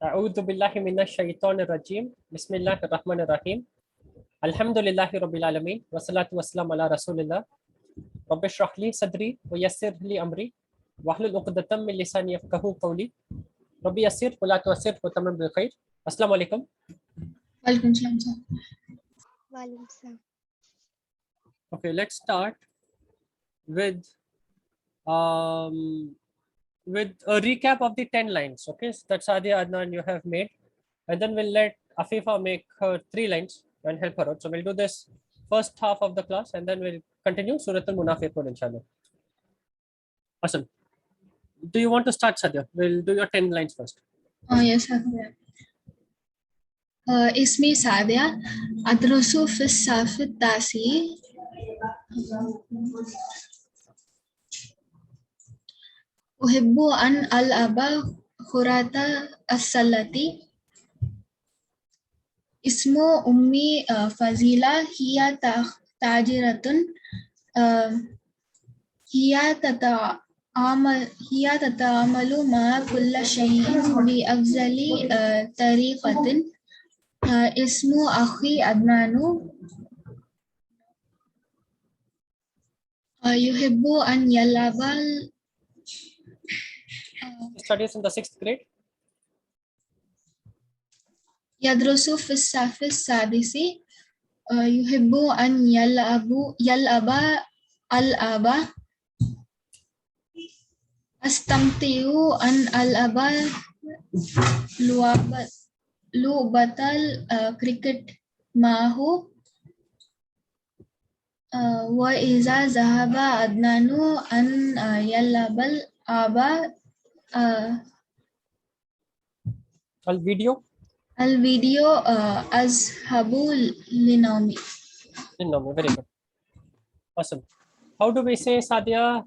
A'udhu billahi minash shaitanir rajim. Bismillahir rahmanir rahim. Alhamdulillahi rabbil alamin. Wassalatu wassalamu ala rasulillah. Rabbi shrah li sadri wa yassir li amri. Wahlul 'uqdatam min lisani yafqahu qawli. Rabbi yassir wa la tu'assir wa tamam bil khair. Assalamu alaikum. Walaikum salam, sir. Walaikum salam. Okay, let's start with um with a recap of the 10 lines. Okay, so that Sadia Adnan you have made, and then we'll let Afifa make her 3 lines and help her out. So we'll do this first half of the class and then we'll continue Surah Al-Munafiqun inshallah. Awesome. Do you want to start, Sadia? We'll do your 10 lines first. Oh, yes, sir. اسمي سعدية أدرس في الصف التاسع. أحب أن ألعب كرة السلة. اسم أمي فضيلة. تاجرة. هي تتعامل مع كل شيء بأفضل طريقة. اسم أخي عدنان. يحب أن يلعب. Studies in the 6th grade. يدرس في الصف السادس. يحب أن يلعب ألعاب. أستمتع أن ألعب لعبة الكريكت معه. وإذا ذهب عدنان أن يلعب الألعاب. الفيديو أذهب لنومي. very good. Awesome. How do we say, Sadia?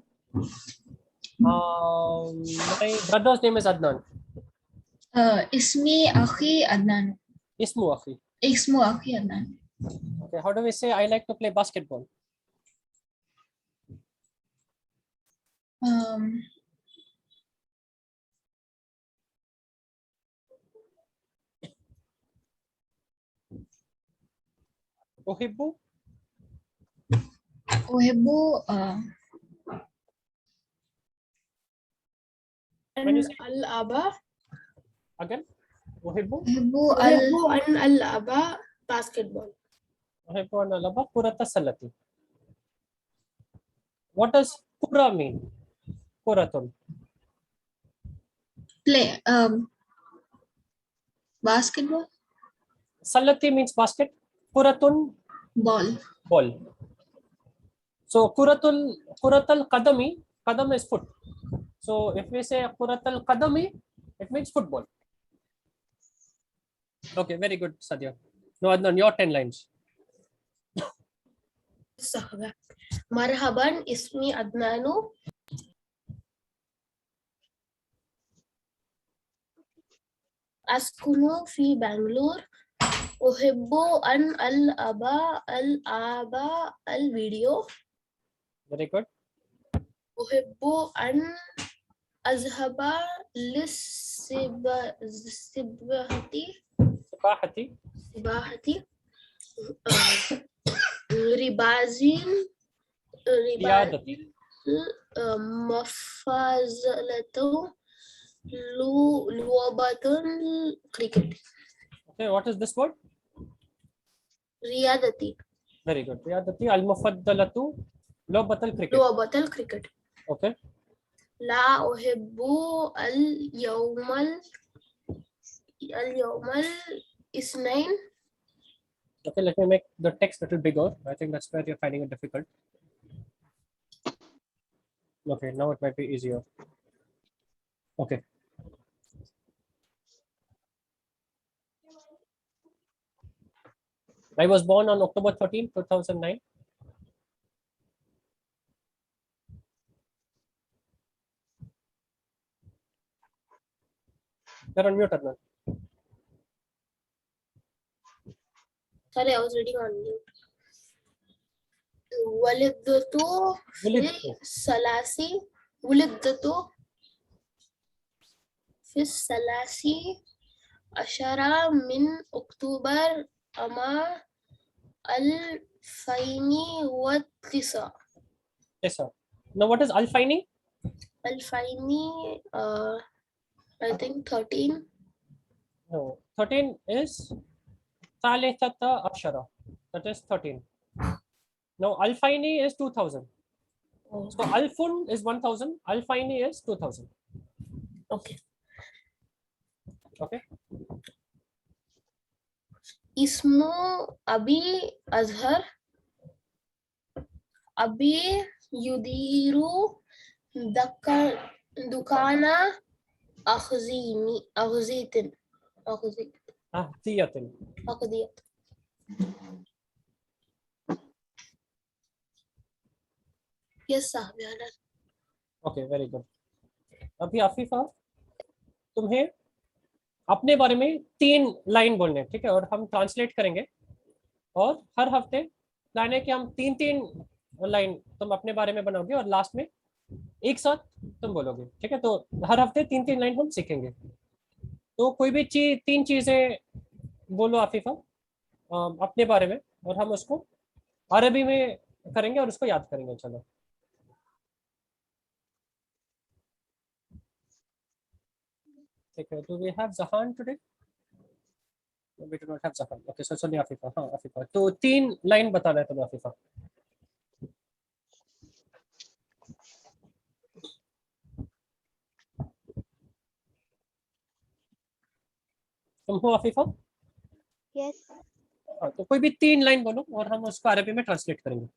My brother's name is Adnan. اسمي أخي عدنان. Ismu Akhi. اسمه أخي عدنان. Okay, how do we say I like to play basketball? Uhibbu? أحب When you say ألعب again? Uhibbu? أحب أن ألعب basketball. Uhibbu an alaba kurata salati. What does kura mean? Kuratun. play basketball. Salati means basket. Kuratun, Ball. ball. So kuratal kadami, kadam is foot. So if we say kuratal kadami, it means football. Okay, very good, Sadia. No, Adnan, your 10 lines. مرحبا اسمي عدنان. أسكن في بنغلور. أحب أن ألعب ألعاب الفيديو. Very good. أحب أن أذهب للسباحة. Sabahati. رياضة مفاضلة لعبة الكريكت. Okay, what is this word? رياضتي. Very good. Riyadati al-mufaddalatu lobatal cricket. لعبة الكريكت. Okay. لا أحب اليوم الاثنين. Okay, let me make the text a little bigger. I think that's where you're finding it difficult. Okay, now it might be easier. Okay. I was born on October 13, 2009. You're on mute, Adnan. Sorry, I was reading on mute. ولدت في ولدت في الثلاث Ashara मिन अक्टूबर अमा अल्फाइनी व तिसा Yes, sir. Now, what is Alfini? अल्फाइनी I think 13. No, 13 is Thalithata Akshara. That is 13. Now, Alfini is 2000. So, Alfun is 1000. Alfini is 2000. Okay. Okay. Ismu Abi Azhar Abi Yudiru Dukana Akhzitin Ahdiyatin. Akhdiyat. Yes, sir. We are done. Okay, very good. अभी आफिफा तुम्हें अपने बारे में 3 line बोलने हैं, ठीक है, और हम ट्रांसलेट करेंगे और हर हफ्ते प्लान है कि हम 3 लाइन तुम अपने बारे में बनाओगे और लास्ट में एक साथ तुम बोलोगे, ठीक है। तो हर हफ्ते 3 लाइन हम सीखेंगे। तो कोई भी 3 चीजें बोलो आफिफा अपने बारे में, और हम उसको अरबी में करेंगे और उसको याद करेंगे। चलो, ठीक है। डू वी हैव जहान today? We do not have Zafar. Okay, so चलिए आफिफा। हाँ आफिफा, तो 3 लाइन बताना है तुम्हें आफिफा। तुम हो आफिफा? Yes. हाँ, तो कोई भी 3 लाइन बोलो और हम उसको अरबी में ट्रांसलेट करेंगे।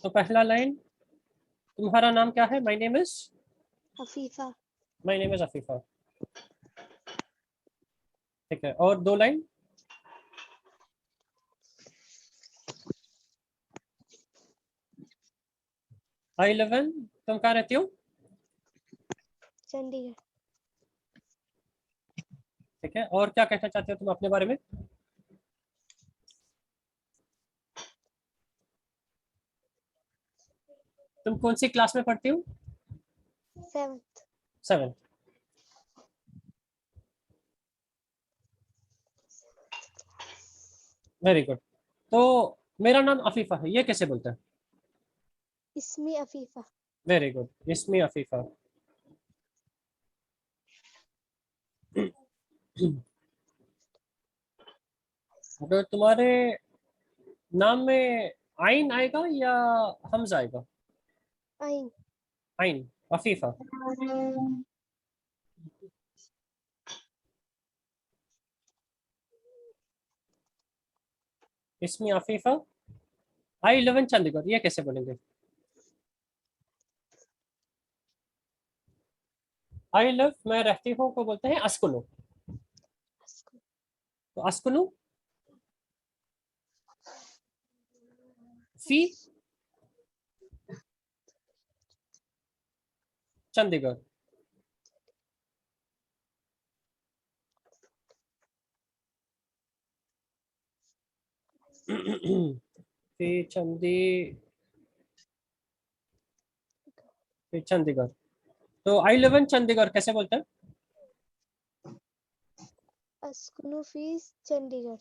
तो पहला लाइन, तुम्हारा नाम क्या है? My name is Afifa. Afifa. ठीक है, और 2 लाइन। आई 11, तुम कहाँ रहती हो? Chandigarh. ठीक है, और क्या कहना चाहते हो तुम अपने बारे में? तुम कौन सी क्लास में पढ़ती हो? 7th. 7। Very good. तो मेरा नाम अफीफा है, ये कैसे बोलते हैं? Ismi Afifa. वेरी गुड, इसमी अफीफा। अगर तुम्हारे नाम में आइन आएगा या हमजा आएगा? Ain. आइन, अफीफा। इसमें अफीफा। आई 11 चंडीगढ़, ये कैसे बोलेंगे? आई लव मैं रहती हूँ को बोलते हैं अस्कुनु। तो अस्कुनु फी चंडीगढ़। फी चंडीगढ़। तो आई 11 चंडीगढ़ कैसे बोलते हैं? Askunu fees Chandigarh.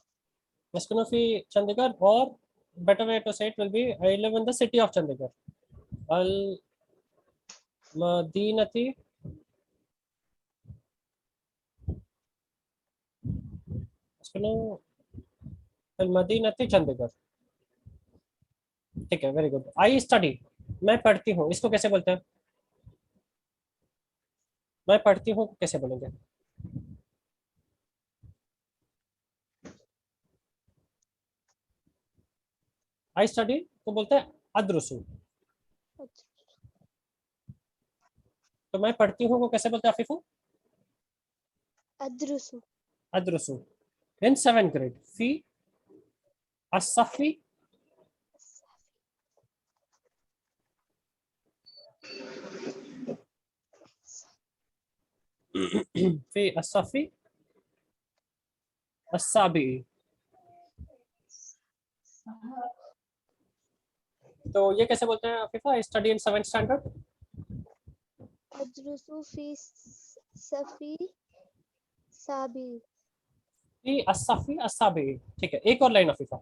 अस्कुनु फी चंडीगढ़, और better way to say it will be I live in the city of Chandigarh. Al Madinati अस्कुनु अल मदीनती चंडीगढ़। ठीक है, वेरी गुड। आई स्टडी मैं पढ़ती हूँ, इसको कैसे बोलते हैं? मैं पढ़ती हूँ कैसे बोलेंगे? आई स्टडी तो बोलते हैं अद्रुसु। तो मैं पढ़ती हूँ को कैसे बोलते हैं आफिफू? Adrusu. अद्रुसु। इन 7th grade फी असफी फी असफी अस्साबी। तो ये कैसे बोलते हैं Afifa? I study in 7th standard. अदरुसु फी सफी साबी असफी असाबी, ठीक है। एक और लाइन अफीफा,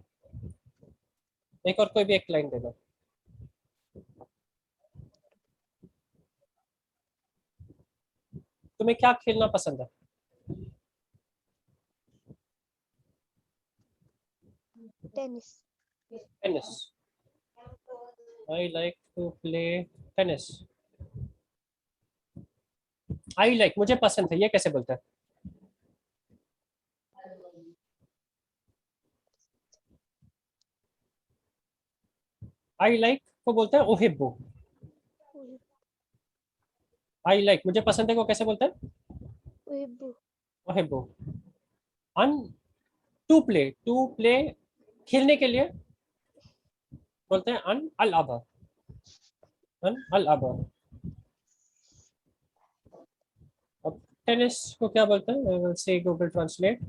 एक और कोई भी एक लाइन दे दो। तुम्हें क्या खेलना पसंद है? Tennis tennis. I like to play tennis. I like मुझे पसंद है, ये कैसे बोलते हैं? आई लाइक को बोलते हैं ओहिब्बू। आई लाइक मुझे पसंद है को कैसे बोलते हैं? उहिब्बु ओहिब्बू। अन टू प्ले खेलने के लिए बोलते हैं अन अल अबा। अन अल अबा। अब टेनिस को क्या बोलते हैं? I will say Google translate.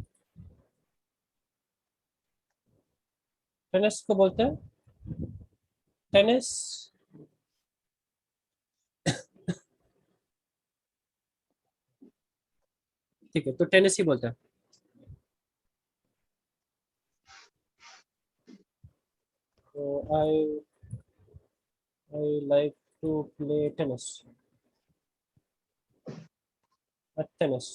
Tennis को बोलते हैं टेनिस, ठीक है, तो टेनिस ही बोलते हैं। तो I like to play tennis. Tennis.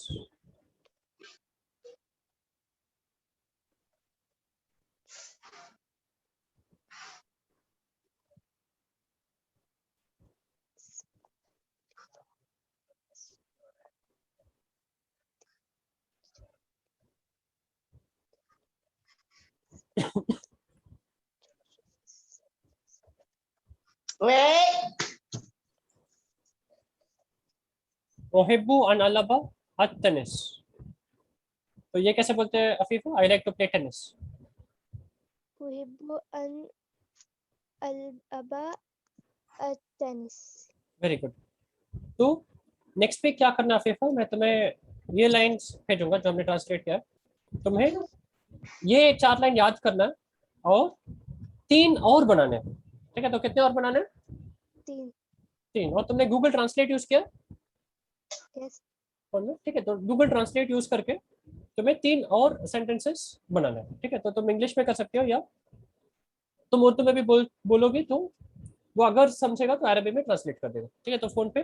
ओहिब्बू अन अलबा टेनिस। तो ये कैसे बोलते हैं Afifa? I like to play tennis. उहिब्बु अन अलअबा टेनिस वेरी गुड। तो नेक्स्ट पे क्या करना है अफीफा? मैं तुम्हें ये लाइंस भेजूंगा जो हमने ट्रांसलेट किया है। तुम्हें ये 4 लाइन याद करना है और 3 और बनाने हैं, ठीक है? तो कितने और बनाने हैं? तीन 3। और तुमने गूगल ट्रांसलेट यूज किया यस फोन में, ठीक है? तो गूगल ट्रांसलेट यूज करके तुम्हें 3 और सेंटेंसेस बनाने हैं, ठीक है? तो तुम इंग्लिश में कर सकते हो या तुम उर्दू में भी बोलोगी तो वो अगर समझेगा तो अरबी में ट्रांसलेट कर देगा, ठीक है? तो फोन पे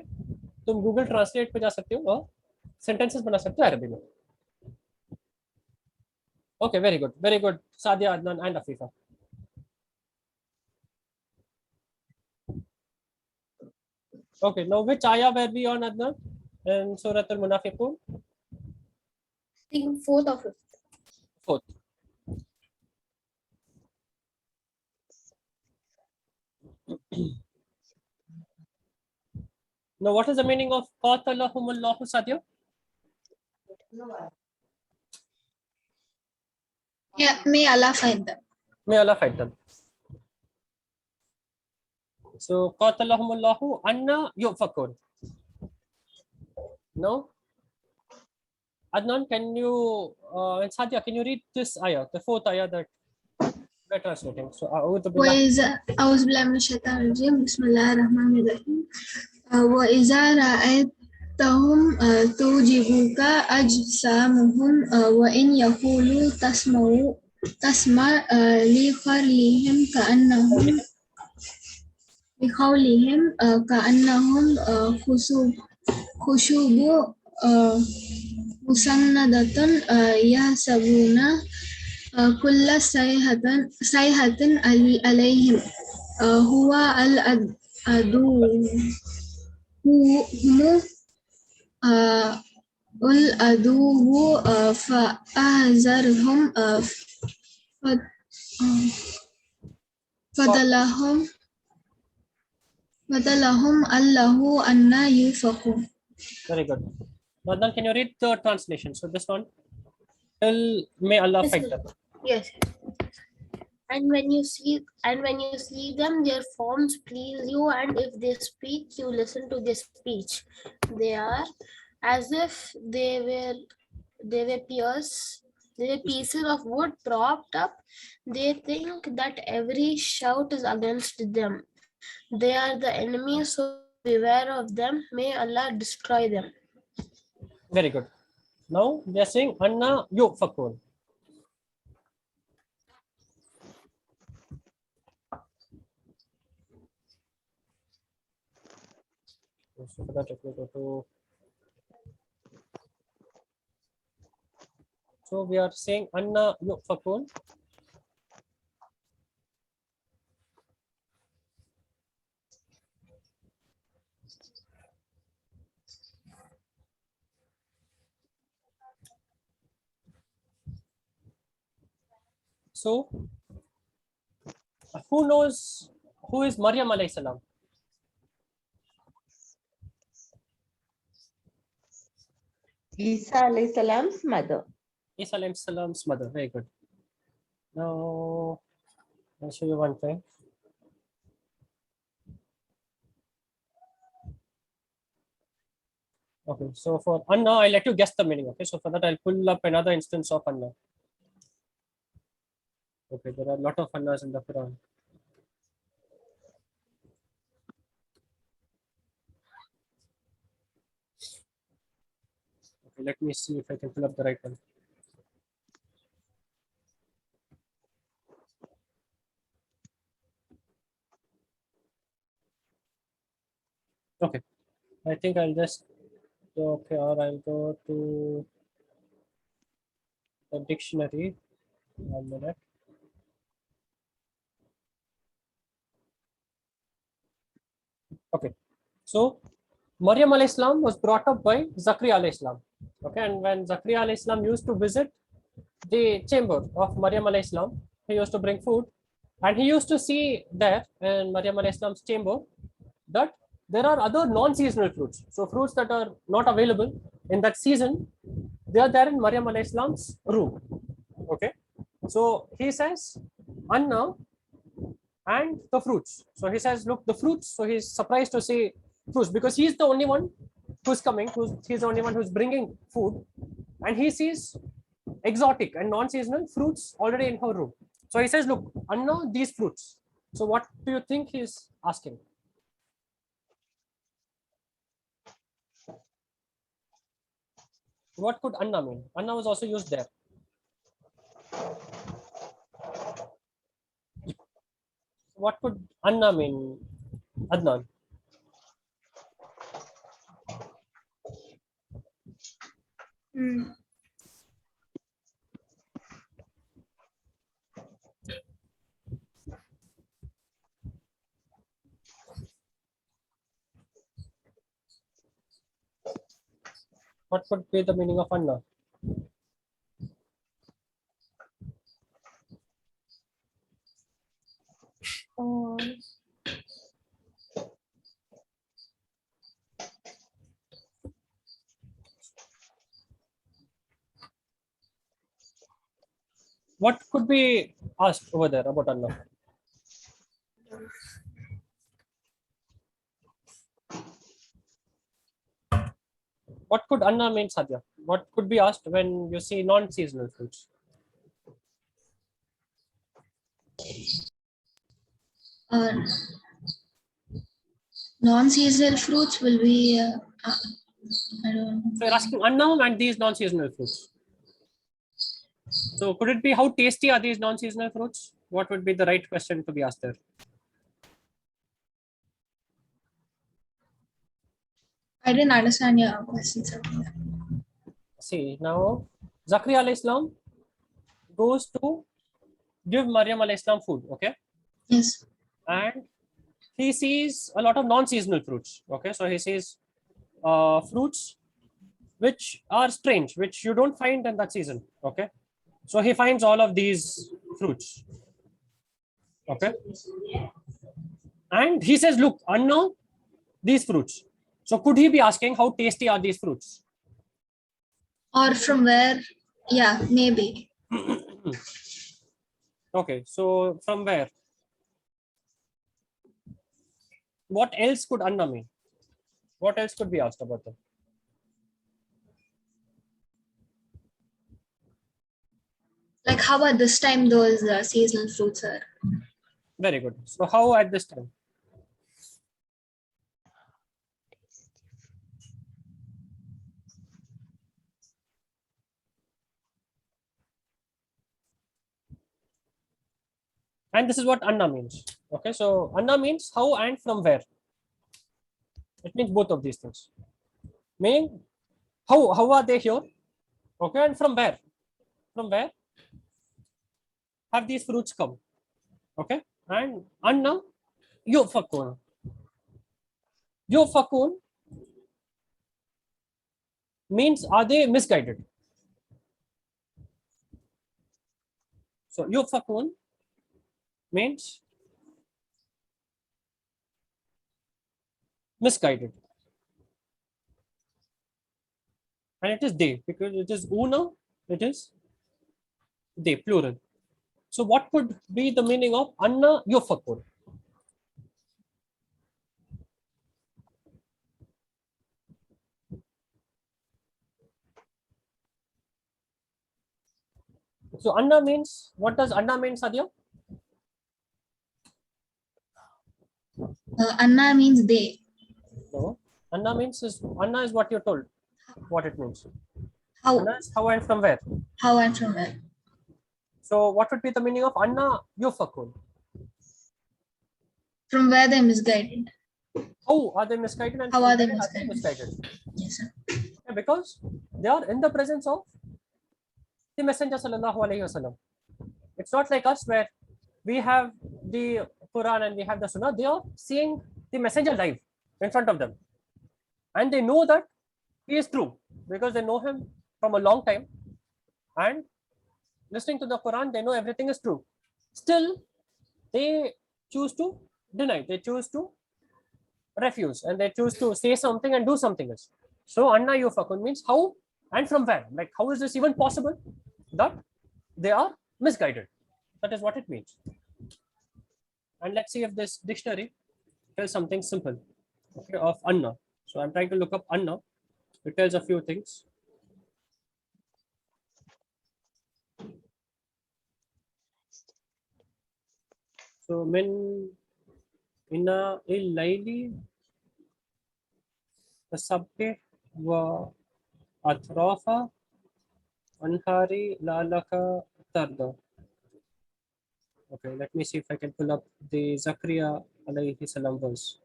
तुम गूगल ट्रांसलेट पे जा सकते हो और सेंटेंसेस बना सकते हो अरबी में। Okay, very good Sadia, Adnan and Afifa. Okay, now which ayah were we on, Adnan? In Surah Al-Munafiqun? I think fourth or fifth. Fourth. Now, what is the meaning of Qatalahumullahu, Sadia? Yeah, may Allah fight them. May Allah fight them. So, Qatalahumullahu anna yufakun. No? Adnan, can you, and Sadia, can you read this ayah, the 4th ayah that we're translating? So, وإذا أعوذ بالله من الشيطان الرجيم بسم الله الرحمن الرحيم وإذا رأيتهم تعجبك أجسامهم وإن يقولوا تسمع لقولهم كأنهم خشب مسندة يحسبون كل صيحة عليهم هو العدو هم العدو فأحذرهم فدلهم الله أن يوفقون. very good. Adnan, can you read the translation? So, this one, till may Allah Yes, fight sir. them. Yes. And when you see them, their forms please you, and if they speak, you listen to their speech. They are as if they were pieces of wood propped up. They think that every shout is against them. They are the enemy, so beware of them. May Allah destroy them. Very good. Now we are saying Anna Yufakun. So for that, if we go to, so we are saying Anna Yufakun. So who knows who is Maryam alayhi salam? Isa alayhi salam's mother. Isa alayhi salam's mother. Very good. Now I'll show you one thing. Okay, so for Anna, I'll let you guess the meaning. Okay, so for that, I'll pull up another instance of Anna. Okay, there are a lot of Annas in the Quran. Okay, let me see if I can pull up the right one. Okay, I think I'll just, okay, or I'll go to the dictionary. 1 minute. Okay, so Maryam alayhi salam was brought up by Zakaria alayhi salam. Okay, and when Zakaria alayhi salam used to visit the chamber of Maryam alayhi salam, he used to bring food, and he used to see there in Maryam alayhi salam's chamber that there are other non-seasonal fruits. So fruits that are not available in that season, they are there in Maryam alayhi salam's room. Okay, so he says Anna and the fruits. So he says, look, the fruits. So he's surprised to see fruits because he's the only one who's coming. He's the only one who's bringing food, and he sees exotic and non-seasonal fruits already in her room. So he says, look, Anna, these fruits. So what do you think he's asking? What could Anna mean? Anna was also used there. What could Anna mean, Adnan? What could be the meaning of Anna? What could be asked over there about Anna? What could Anna mean, Sadhya? What could be asked when you see non-seasonal fruits? Non-seasonal fruits will be, I don't know. So you're asking Anna and these non-seasonal fruits. So could it be how tasty are these non-seasonal fruits? What would be the right question to be asked there? I didn't understand your question, sir. See, now Zakaria alayhi salam goes to give Maryam alayhi salam food, okay? Yes. And he sees a lot of non-seasonal fruits, okay? So he sees fruits which are strange, which you don't find in that season, okay? So he finds all of these fruits, okay? And he says, look, Anna, these fruits. So could he be asking how tasty are these fruits? Or from where? Yeah, maybe. Okay, so from where? What else could Anna mean? What else could be asked about them? Like how at this time those seasonal fruits are? Very good. So how at this time? And this is what anna means. Okay, so anna means how and from where. It means both of these things. Meaning how are they here? Okay, and from where? From where have these fruits come? Okay, and anna yufakun. Yufakun means are they misguided? So yufakun means misguided, and it is they because it is una, it is they plural. So what could be the meaning of anna yufakun? So anna means, what does anna mean, Sadia? Anna means they. No, anna means is anna is what you're told. What it means? How? Anna is how and from where. How and from where? So what would be the meaning of anna yufakun? From where they're misguided. How are they misguided and How from are they where misguided? misguided? Yes, sir. Yeah, because they are in the presence of the Messenger sallallahu alaihi wasallam. It's not like us where we have the Quran and we have the Sunnah. They are seeing the Messenger live in front of them, and they know that he is true because they know him from a long time, and listening to the Quran, they know everything is true. Still, they choose to deny. They choose to refuse, and they choose to say something and do something else. So, anna yufakun means how and from where. Like, how is this even possible that they are misguided? That is what it means. And let's see if this dictionary tells something simple, okay, of anna. So I'm trying to look up anna. It tells a few things. So min inna il-layli tasabbih wa atrafa anhari la'alaka tarda. Okay, let me see if I can pull up the Zakaria alayhi salam verse.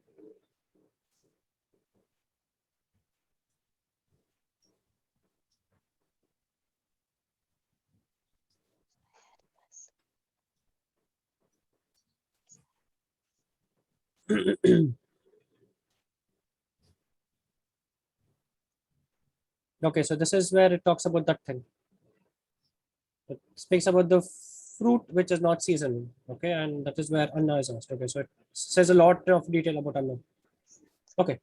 Okay, so this is where it talks about that thing. It speaks about the fruit which is not seasonal. Okay, and that is where anna is asked. Okay, so it says a lot of detail about anna. Okay.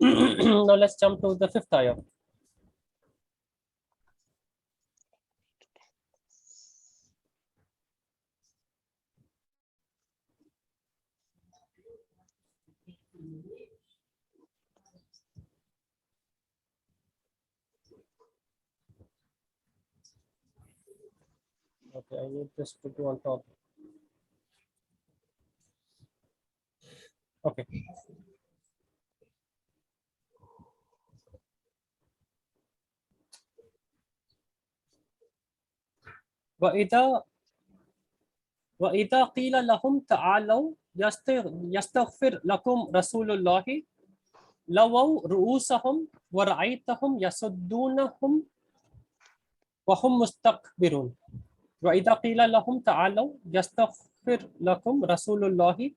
Now let's jump to the fifth ayah. Okay, I need this to go on top. Okay. وإذا وإذا قيل لهم تعالوا يستغفر لكم رسول الله لووا رؤوسهم ورأيتهم يصدونهم وهم مستكبرون. وإذا قيل لهم تعالوا يستغفر لكم رسول الله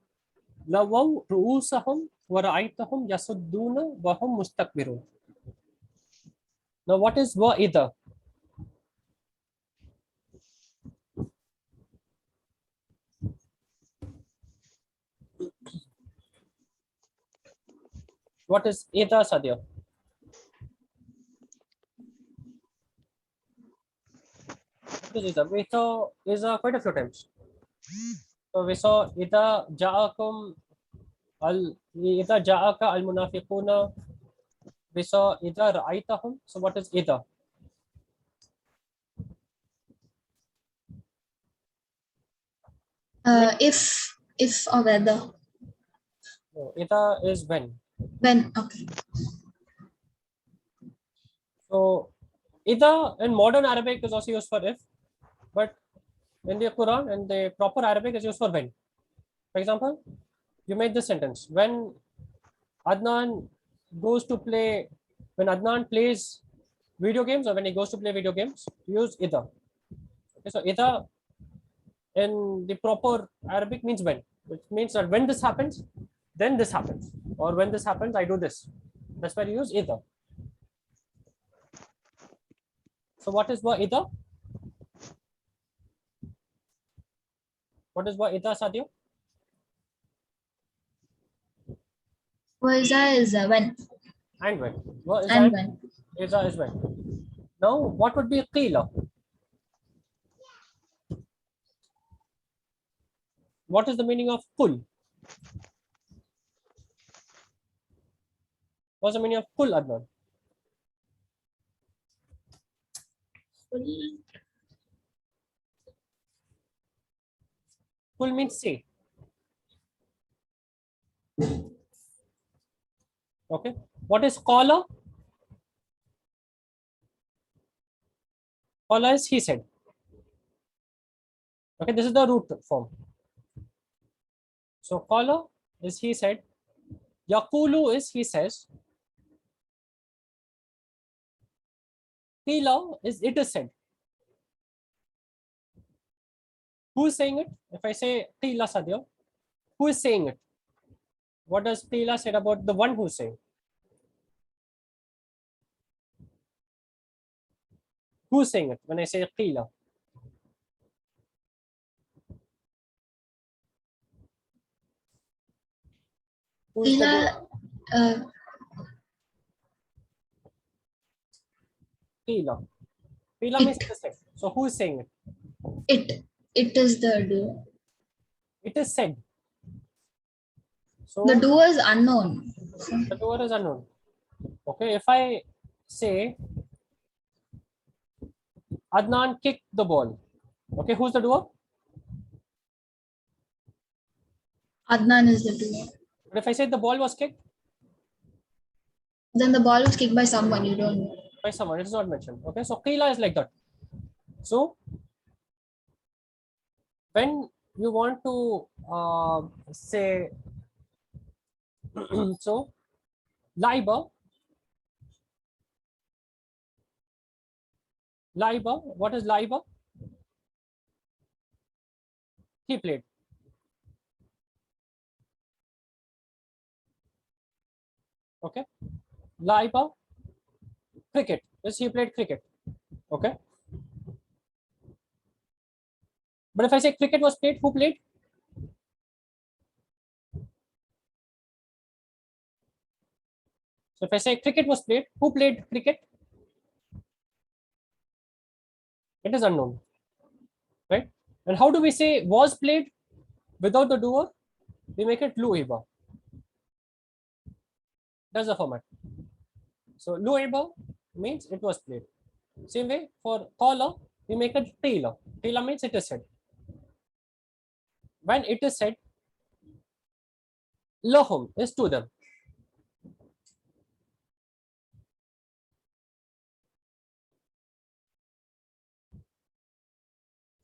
لووا رؤوسهم ورأيتهم يصدون وهم مستكبرون. Now what is وإذا? What is إذا, Sadia? What is إذا? We saw إذا quite a few times. So we saw إذا جاءكم إذا جاءك المنافقون. We saw إذا رأيتهم. So what is إذا? If or whether. No, إذا is when. When, okay. So إذا in modern Arabic is also used for if, but in the Quran and the proper Arabic is used for when. For example, you made this sentence: when Adnan goes to play, when Adnan plays video games, or when he goes to play video games, use either. Okay, so either in the proper Arabic means when, which means that when this happens, then this happens, or when this happens, I do this. That's why you use either. So what is wa either? What is wa either, Sadio? Waiza is when. And when. Wa is And when. Either is when. Now, what would be qila? What is the meaning of kul? What's the meaning of kul, Adnan? Kul means say. Okay. What is qala? Qala is he said. Okay, this is the root form. So qala is he said. Yaqulu is he says. Qila is it is said. Who is saying it? If I say qila, Sadio, who is saying it? What does qila say about the one who's saying? Who's saying it when I say qila? Who is the Qila, qila? Qila means it is said. So who is saying it? it is the doer. It is said. So The doer is unknown. the doer is unknown. Okay, if I say Adnan kicked the ball, okay, who's the doer? Adnan is the doer. But if I say the ball was kicked Then the ball was kicked by someone you don't know. by someone, it's not mentioned. Okay, so qila is like that. So when you want to say so laiba, what is laiba? He played. Okay, laiba, cricket. Yes, he played cricket. Okay, but if I say cricket was played, who played? So if I say cricket was played, who played cricket? It is unknown, right? And how do we say was played without the doer? We make it lu'iba. That's the format. So lu'iba means it was played. Same way for qala, we make it qila. Qila means it is said. When it is said, lahum is to them.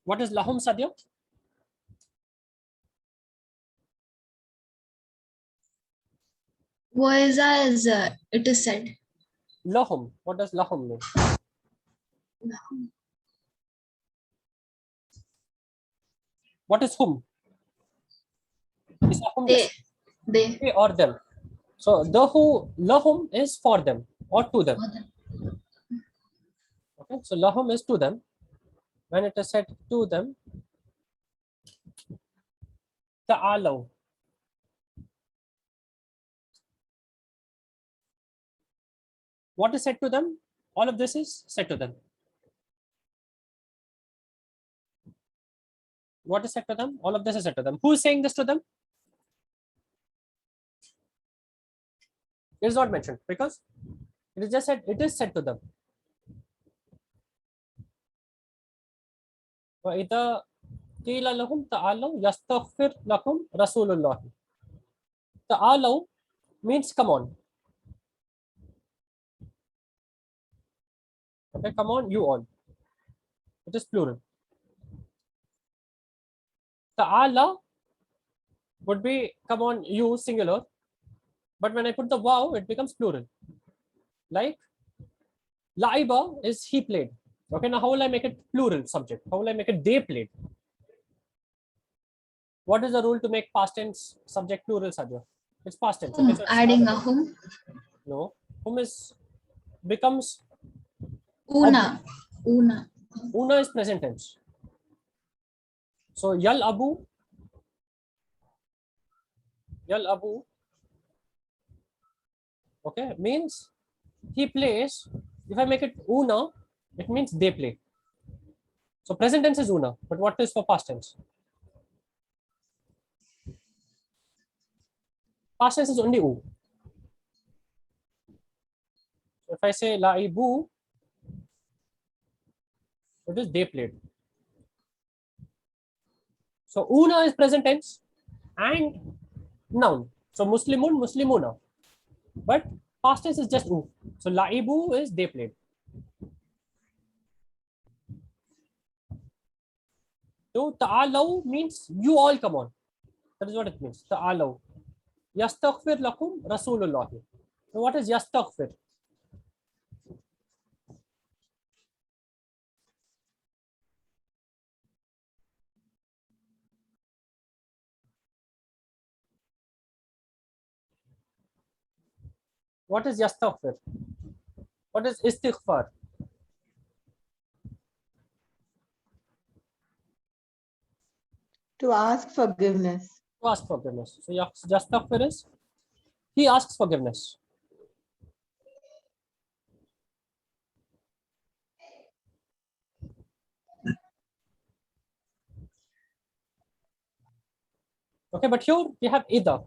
What is lahum, Sadio? Waiza is it is said. Lahum. What does lahum mean? What is hum? Is lahum They, they. they or them? So the who lahum is for them or to them. Okay, so lahum is to them. When it is said to them, ta'alaw. What is said to them? All of this is said to them. What is said to them? All of this is said to them. Who is saying this to them? It is not mentioned because it is just said it is said to them. وَإِذَا قِيلَ لَهُمْ تَعَالَوْا يَسْتَغْفِرْ لَكُمْ رَسُولُ اللَّهِ. Ta'alaw means come on. Okay, come on, you all. It is plural. Ta'ala would be, come on, you singular. But when I put the wow, it becomes plural. Like Laiba is he played. Okay, now how will I make it plural subject? How will I make it they played? What is the rule to make past tense subject plural, Sadhya? It's past tense. Okay, so it's Adding not a whom. no. Whom is becomes Una. Una. una is present tense. So yal abu okay means he plays. If I make it una, it means they play. So present tense is una, but what is for past tense? Past tense is only u. So if I say laibu, it is they played. So una is present tense and noun. So muslimun, muslimuna. But past tense is just u. So laibu is they played. So ta'alaw means you all come on. That is what it means. Ta'alaw. Yastaghfir lakum Rasulullah. So what is yastaghfir? What is yastaghfir? What is istighfar? To ask forgiveness. To ask forgiveness. So yastaghfir is he asks forgiveness. Okay, but here we have ida.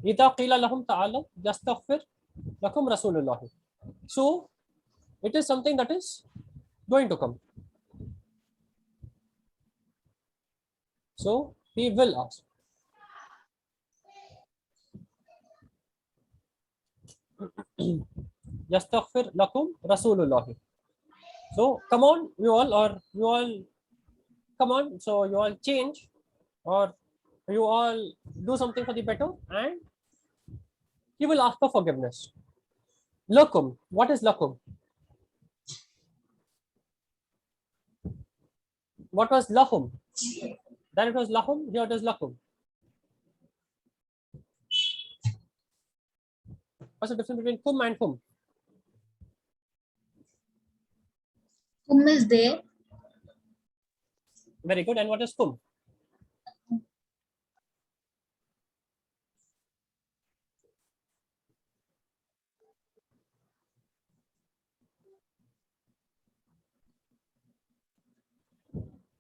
Ida qila lahum ta'ala yastaghfir lakum Rasulullah. So it is something that is going to come. So he will ask. Yastaghfir lakum Rasulullah. So come on, you all come on. So you all change or you all do something for the better and he will ask for forgiveness. Lakum. What is lakum? What was lahum? Then it was lahum, here it is lakum. What's the difference between kum and kum? Whom is there? Very good. And what is kum?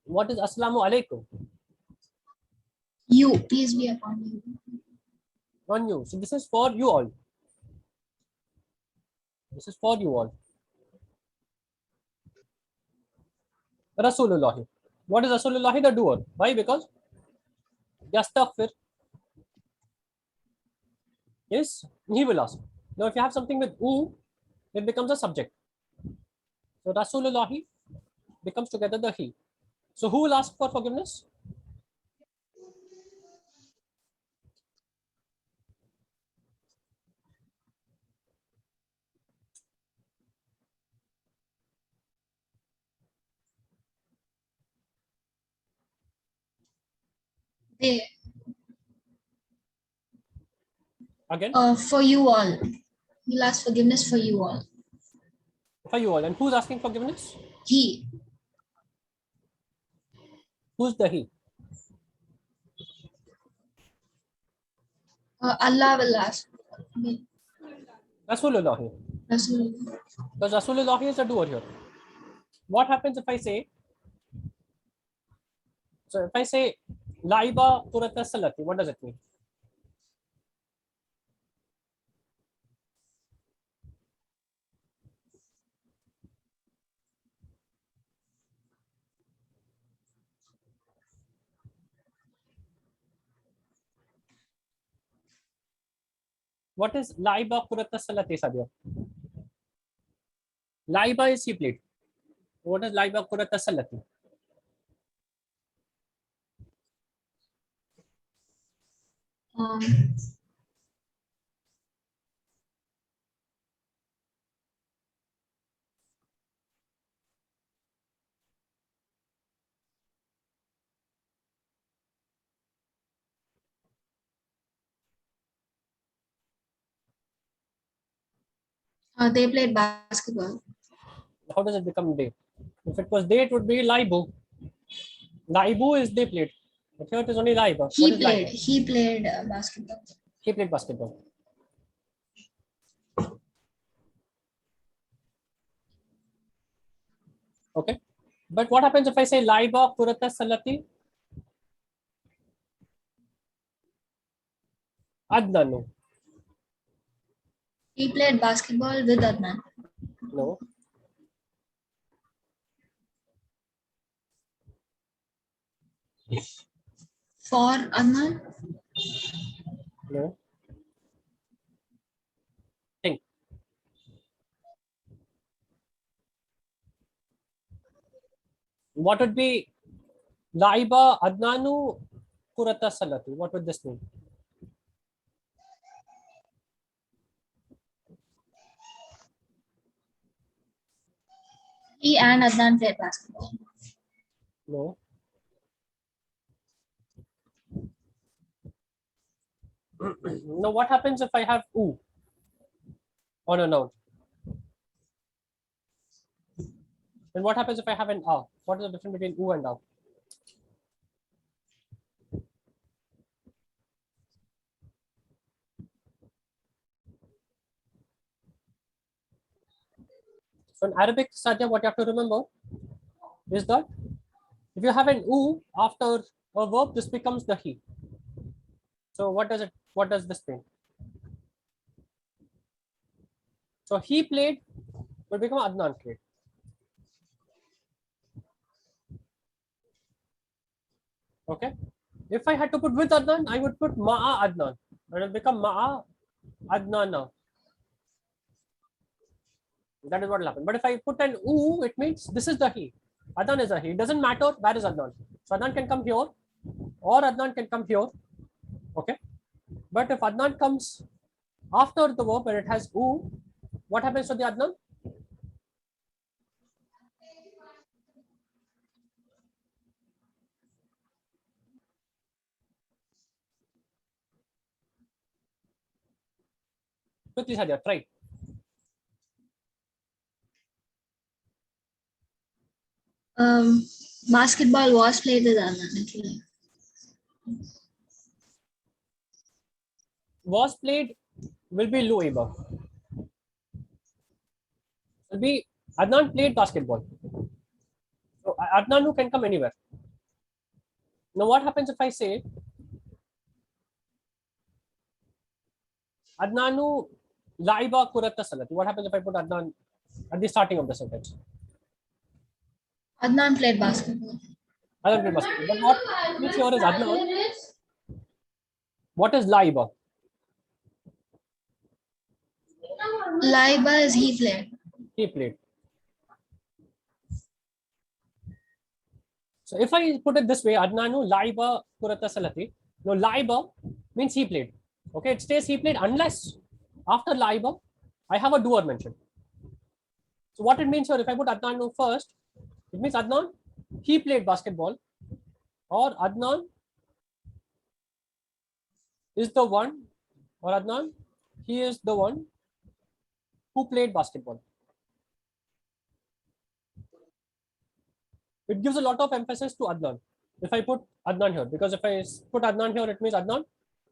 What is assalamu alaikum? You. Peace be upon you. On you. So this is for you all. This is for you all. Rasulullah. What is Rasulullah? The doer. Why? Because yastaghfir is he will ask. Now if you have something with u, it becomes a subject. So Rasulullah becomes together the he. So who will ask for forgiveness? They. Again, For you all. He'll ask forgiveness for you all. for you all. And who's asking forgiveness? He. Who's the he? Allah will ask. Rasulullah. Rasulullah. Because Rasulullah is the doer here. What happens if I say, so if I say Laiba Purata Salati, what does it mean? What is Laiba Purata Salati, Sadia? Laiba is he played. What is Laiba Purata Salati? Um, they played basketball. How does it become they? If it was they, it would be Laibu. Laibu is they played. But here it is only Laiba. What He is played. Laiba? He played basketball. He played basketball. Okay. But what happens if I say Laiba Kurata Salati? Adnanu. He played basketball with Adnan. No. For Adnan, No. Think. What would be Laiba Adnanu Kurata Salati? What would this mean? he and Adnan played basketball. No. Now, what happens if I have U on a noun? And what happens if I have an A? What is the difference between U and A? So in Arabic, Sadhya, what you have to remember is that if you have an U after a verb, this becomes the he. So what does this mean? So he played will become Adnan played. Okay. If I had to put with Adnan, I would put Ma'a Adnan. It will become Ma'a Adnana. That is what will happen. But if I put an U, it means this is the he. Adnan is a he. It doesn't matter where is Adnan. So Adnan can come here or Adnan can come here. Okay. But if Adnan comes after the verb and it has U, what happens to the Adnan? Quickly, Sadhya, try. Basketball was played with Adnan. Actually. Was played will be Lueba. Will be Adnan played basketball. So Adnan can come anywhere. Now what happens if I say Adnanu Laiba Kurata Salati? What happens if I put Adnan at the starting of the sentence? Adnan played basketball. Adnan played basketball. But what means here is Adnan. What is Laiba? Laiba is he played. He played. So if I put it this way, Adnanu Laiba Kurata Salati. No, Laiba means he played. Okay, it stays he played unless after Laiba I have a doer mentioned. So what it means here, if I put Adnanu first, it means Adnan he played basketball, or Adnan is the one, or Adnan he is the one who played basketball. It gives a lot of emphasis to Adnan. If I put Adnan here, because if I put Adnan here, it means Adnan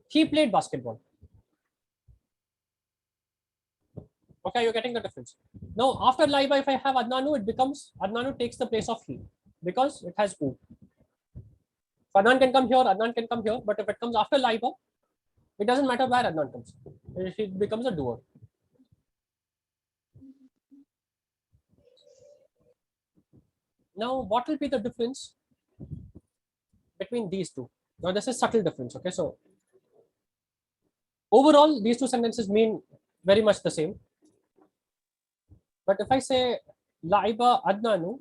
he played basketball. Okay, you're getting the difference. Now, after Laiba, if I have Adnanu, it becomes Adnanu takes the place of he because it has U. So Adnan can come here, Adnan can come here, but if it comes after Laiba, it doesn't matter where Adnan comes. It becomes a doer. Now, what will be the difference between these two? Now, this is subtle difference. Okay, so overall, these two sentences mean very much the same. But if I say Laiba Adnanu,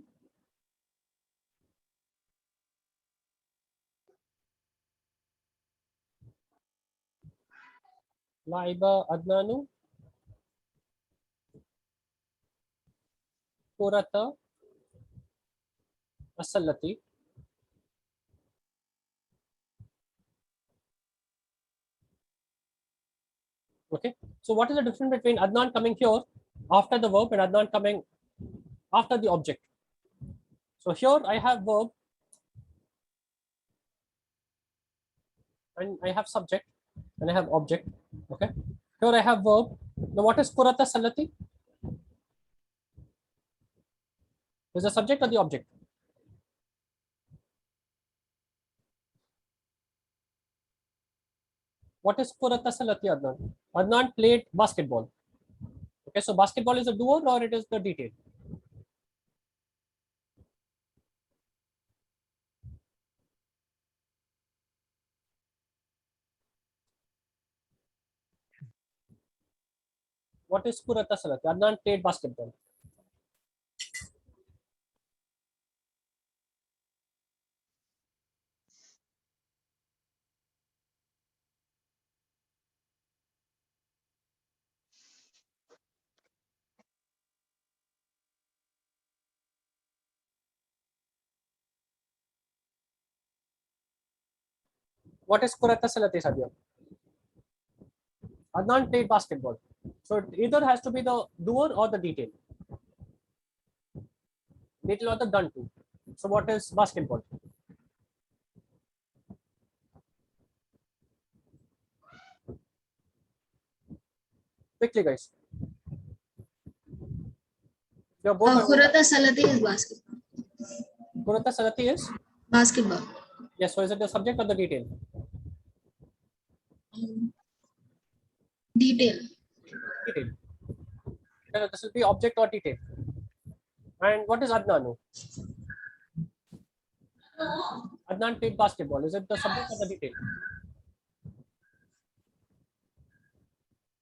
Laiba Adnanu Kurata Asallati. Okay. So what is the difference between Adnan coming here after the verb and Adnan coming after the object? So here I have verb and I have subject and I have object. Okay. Here I have verb. Now what is Kurata Salati? Is the subject or the object? What is Kurata Salati Adnan? Adnan played basketball. Okay, so basketball is a doer or it is the detail? What is Kurata Salati? Adnan played basketball. What is Kurata Salati Sadia? Adnan played basketball. So it either has to be the doer or the detail. Detail or the done to. So what is basketball? Quickly, guys. You're both Kurata Salati is basketball. Kurata Salati is? Basketball. Yes, so is it the subject or the detail? Detail. Detail. This will be object or detail. And what is Adnan? Adnan played basketball. Is it the subject or the detail?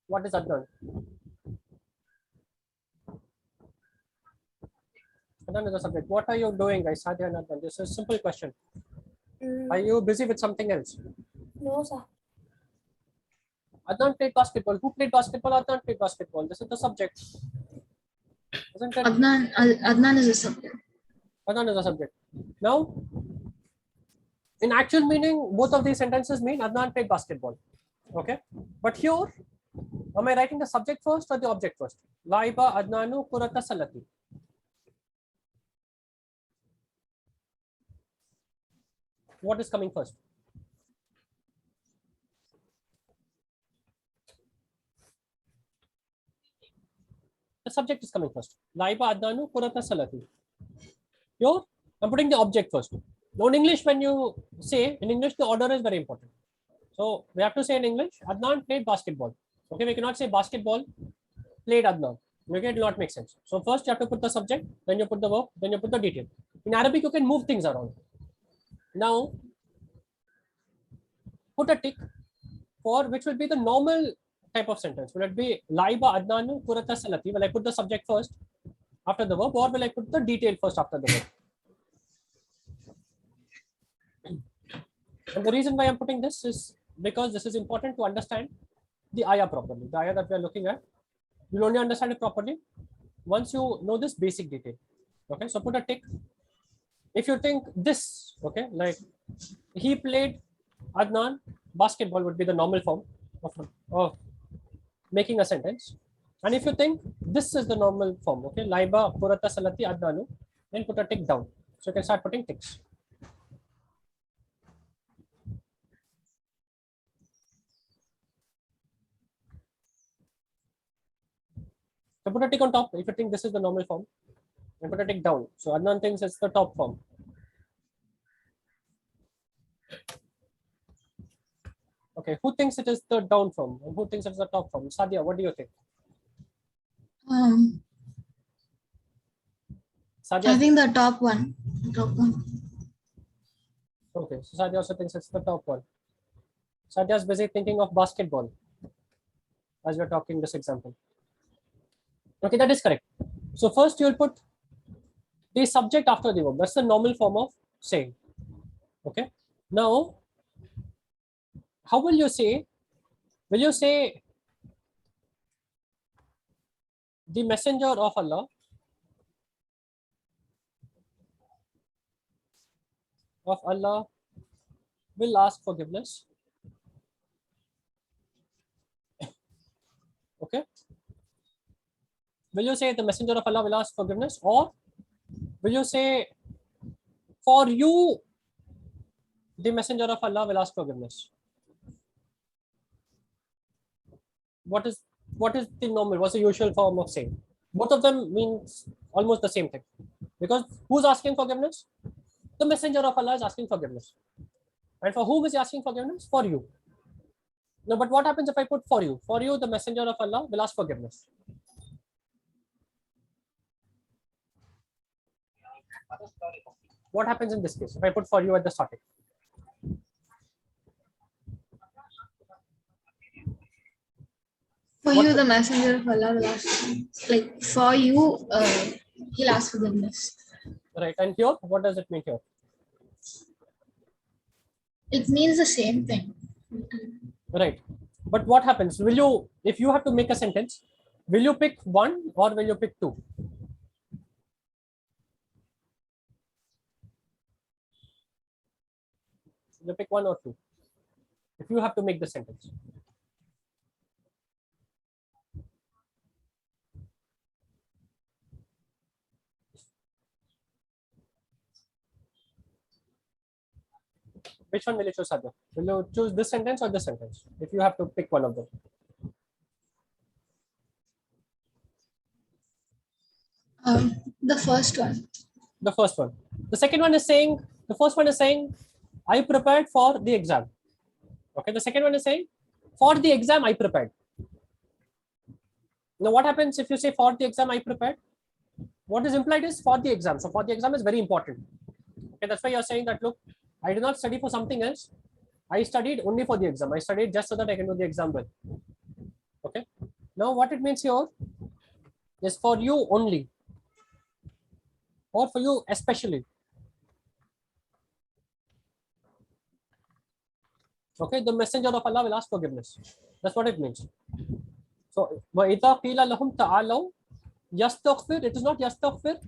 What is Adnan? Adnan is the subject. What are you doing, guys? Sadia and Adnan. This is a simple question. Are you busy with something else? No, sir. Adnan played basketball. Who played basketball? Adnan played basketball. This is the subject. Isn't it? Adnan is a subject. Adnan is the subject. Now, in actual meaning, both of these sentences mean Adnan played basketball. Okay. But here, am I writing the subject first or the object first? Laiba Adnanu Kurata Salati. What is coming first? The subject is coming first. Laiba Adnanu Kurata Salati. Here, I'm putting the object first. Now in English, when you say, in English, the order is very important. So we have to say in English, Adnan played basketball. Okay, we cannot say basketball played Adnan. Okay, it will not make sense. So first you have to put the subject, then you put the verb, then you put the detail. In Arabic, you can move things around. Now, put a tick for which will be the normal type of sentence. Will it be Laiba Adnanu Kurata Salati? Will I put the subject first after the verb, or will I put the detail first after the verb? And the reason why I'm putting this is because this is important to understand the ayah properly. The ayah that we are looking at, you'll only understand it properly once you know this basic detail. Okay, so put a tick. If you think this, okay, like he played Adnan, basketball would be the normal form of making a sentence. And if you think this is the normal form, okay, Laiba Kurata Salati Adnanu, then put a tick down. So you can start putting ticks. So put a tick on top if you think this is the normal form, and put a tick down. So Adnan thinks it's the top form. Okay, who thinks it is the down form and who thinks it's the top form? Sadia, what do you think? Sadia, I think the top one. Top one. okay, so Sadia also thinks it's the top one. Sadia is busy thinking of basketball as we're talking this example. Okay, that is correct. So first you'll put the subject after the verb. That's the normal form of saying. Okay. Now, how will you say? Will you say the messenger of Allah will ask forgiveness. Okay. Will you say the messenger of Allah will ask forgiveness, or will you say for you the messenger of Allah will ask forgiveness? What is the normal? What's the usual form of saying? Both of them means almost the same thing, because who's asking forgiveness? The messenger of Allah is asking forgiveness. And for whom is he asking forgiveness? For you. No, but what happens if I put for you? For you, the messenger of Allah will ask forgiveness. What happens in this case if I put for you at the starting? For you, the messenger of Allah will ask. Like for you, he'll ask forgiveness. Right. And here, what does it mean here? It means the same thing. Right. But what happens? Will you, if you have to make a sentence, will you pick one or will you pick two? You pick one or two. If you have to make the sentence. Which one will you choose, Sadhya? Will you choose this sentence or this sentence? If you have to pick one of them. The first one. The first one. The second one is saying, the first one is saying, I prepared for the exam. Okay, the second one is saying, for the exam, I prepared. Now, what happens if you say for the exam, I prepared? What is implied is for the exam. So, for the exam is very important. Okay, that's why you're saying that, look, I did not study for something else. I studied only for the exam. I studied just so that I can do the exam well. Okay. Now, what it means here is for you only, or for you especially. Okay, the messenger of Allah will ask forgiveness. That's what it means. So, وَإِذَا قِيلَ لَهُمْ تَعَالَوْا يَسْتَغْفِرْ, it is not يَسْتَغْفِرْ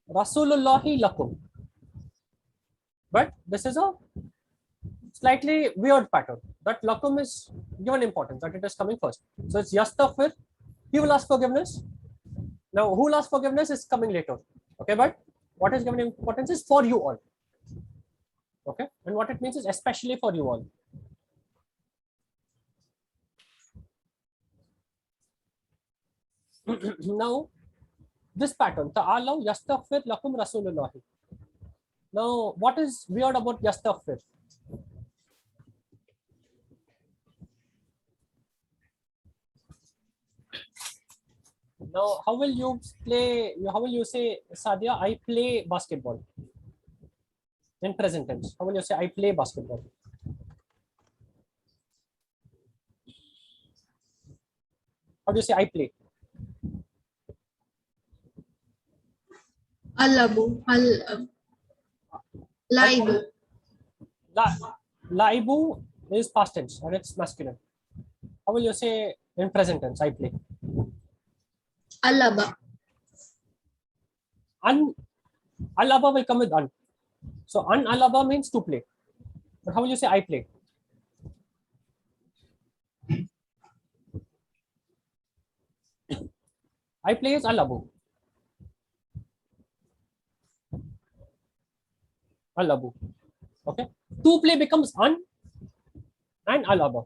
Rasulullahi lakum. But this is a slightly weird pattern. That lakum is given importance, that it is coming first. So it's yastaghfir, he will ask forgiveness. Now, who will ask forgiveness is coming later. Okay, but what is given importance is for you all. Okay, and what it means is especially for you all. Now, this pattern, ta'alaw yastaghfir lakum Rasulullahi. Now, what is weird about yastaghfir? Now, how will you play? How will you say, Sadia, I play basketball in present tense? How will you say, I play basketball? How do you say, I play? Alabu. Laibu. Laibu is past tense and it's masculine. How will you say in present tense, I play? Alaba. Alaba will come with an. So alaba means to play. But how will you say I play? I play is alabu. Alabu. Okay. To play becomes an and alaba.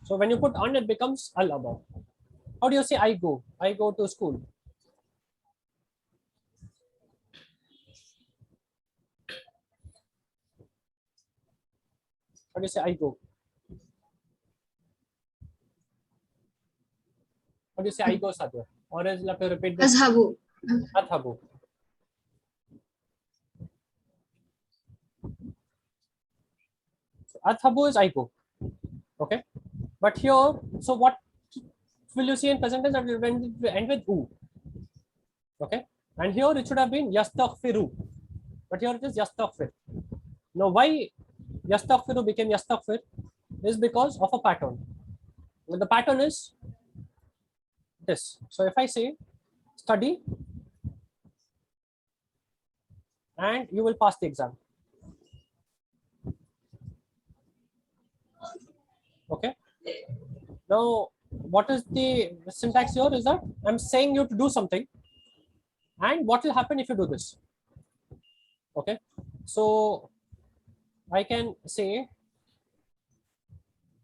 So when you put an, it becomes alaba. How do you say I go? I go to school. How do you say I go? How do you say I go, Sadhya? Or else you'll have to repeat this. Azhabu. Athabu. So athabu is I go. Okay. But here, so what will you see in present tense? That will end with u. Okay. And here it should have been yastaghfiru. But here it is yastaghfir. Now, why yastaghfiru became yastaghfir is because of a pattern. The pattern is this. So if I say study, and you will pass the exam. Okay. Now, what is the syntax here is that I'm saying you to do something, and what will happen if you do this? Okay. So I can say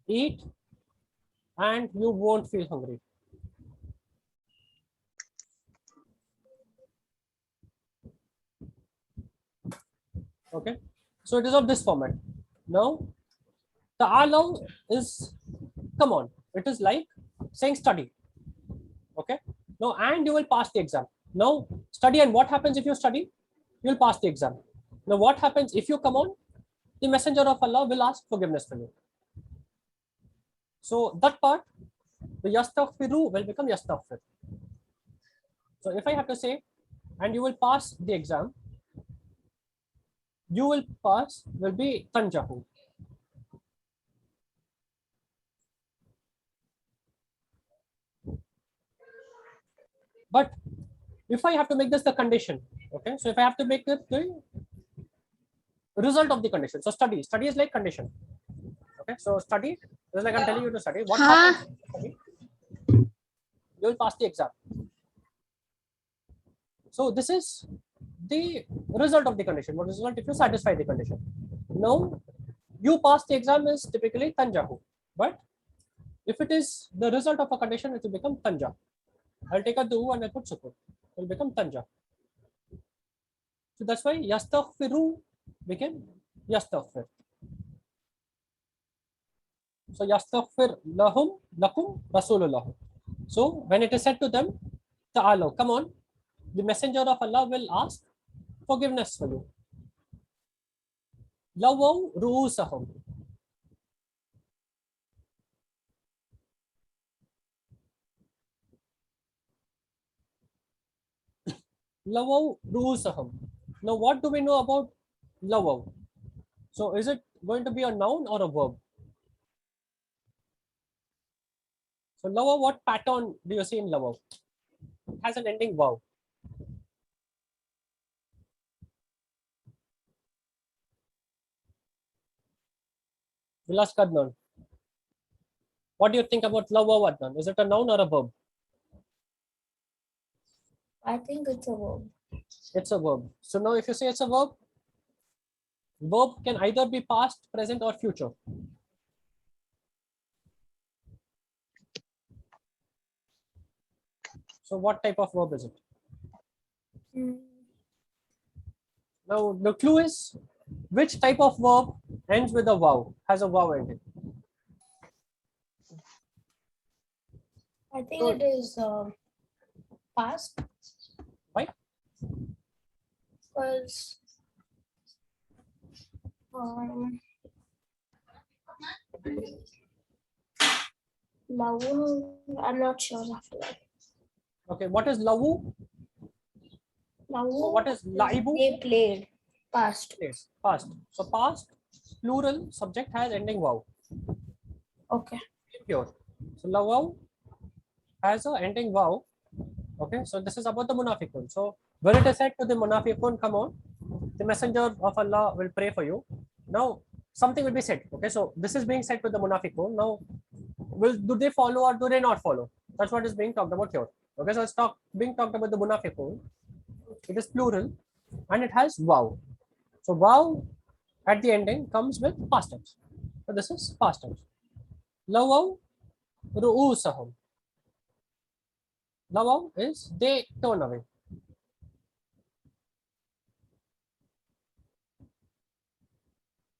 eat and you won't feel hungry. Okay. So it is of this format. Now, ta'alaw is come on. It is like saying study. Okay. Now, and you will pass the exam. Now, study, and what happens if you study? You will pass the exam. Now, what happens if you come on? The messenger of Allah will ask forgiveness for you. So that part, the yastaghfiru will become yastaghfir. So if I have to say, and you will pass the exam, you will pass will be tanjahu. But if I have to make this the condition, okay, so if I have to make it the result of the condition, so study is like condition. Okay, so study is like I'm telling you to study. What happens? Study, you will pass the exam. So this is the result of the condition. What is the result if you satisfy the condition? Now, you pass the exam is typically tanjahu, but if it is the result of a condition, it will become tanja. I'll take a du and I put sukun. It will become tanja. So that's why yastaghfiru became yastaghfir. So yastaghfir lahum lakum rasulullah. So when it is said to them, ta'alo, come on, the messenger of Allah will ask forgiveness for you. Lawaw ru'usahum. Lawaw ru'usahum. Now what do we know about lawaw? So is it going to be a noun or a verb? So lawaw, what pattern do you see in lawaw? It has an ending wow. We'll ask Adnan. What do you think about lawaw, Adnan? Is it a noun or a verb? I think it's a verb. It's a verb. So now if you say it's a verb can either be past, present, or future. So what type of verb is it? Now the clue is which type of verb ends with a wow, has a wow ending. I think So- it is past. Why? Because Lawu, I'm not sure after that. Okay, what is lawu? Lawu, What is laibu? they played. Past. Yes, past. So past plural subject has ending wow. Okay. Pure. So lawaw has a ending wow. Okay, so this is about the Munafiqun. So when it is said to the Munafiqun, come on, the messenger of Allah will pray for you. Now something will be said. Okay, so this is being said to the Munafiqun. Now, do they follow or do they not follow? That's what is being talked about here. Okay, so it's being talked about the Munafiqun. It is plural and it has wow. So wow at the ending comes with past tense. So this is past tense. Lawaw ru'usahum. Lawaw is they turn away.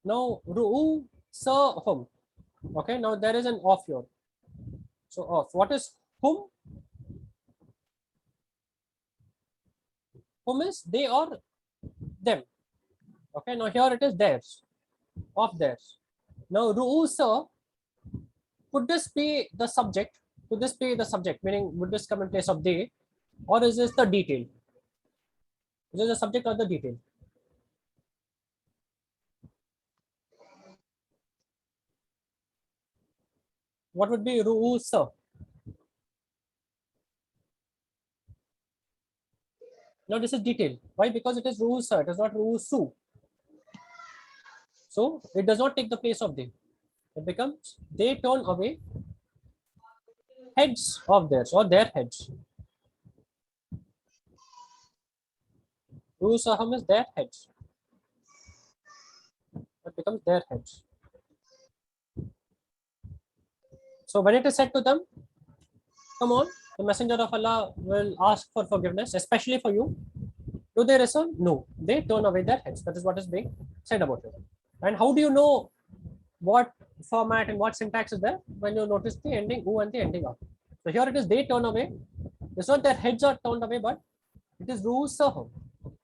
Now ru'usahum. Okay, now there is an off here. So off. What is hum? Hum is they or them. Okay, now here it is theirs. Of theirs. Now ru'usa, could this be the subject? Could this be the subject? Meaning, would this come in place of they? Or is this the detail? Is it the subject or the detail? What would be ru'usa? Now this is detail. Why? Because it is ru'usa, it is not ru'usu. So it does not take the place of they. It becomes they turn away heads of theirs or their heads. Ru'usahum is their heads. It becomes their heads. So when it is said to them, come on, the Messenger of Allah will ask for forgiveness, especially for you. Do they respond? No. They turn away their heads. That is what is being said about it. And how do you know what format and what syntax is there? When you notice the ending U and the ending of. So here it is they turn away. It's not their heads are turned away, but it is ru'usahum.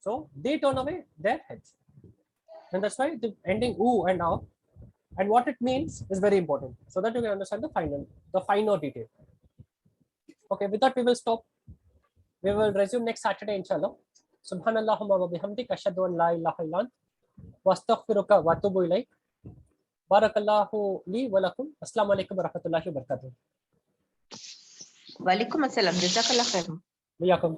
So they turn away their heads. And that's why the ending U and A and what it means is very important, so that you can understand the finer detail. Okay, with that we will stop. We will resume next Saturday, inshallah. Subhanallahumma wa bihamdik, ashhadu an la ilaha illa ant, wa astaghfiruka wa atubu ilayk. Barakallahu li wa lakum. Assalamu alaikum wa rahmatullahi wa barakatuh. Walaikum assalam. Jazakallah khair. Wa yakum.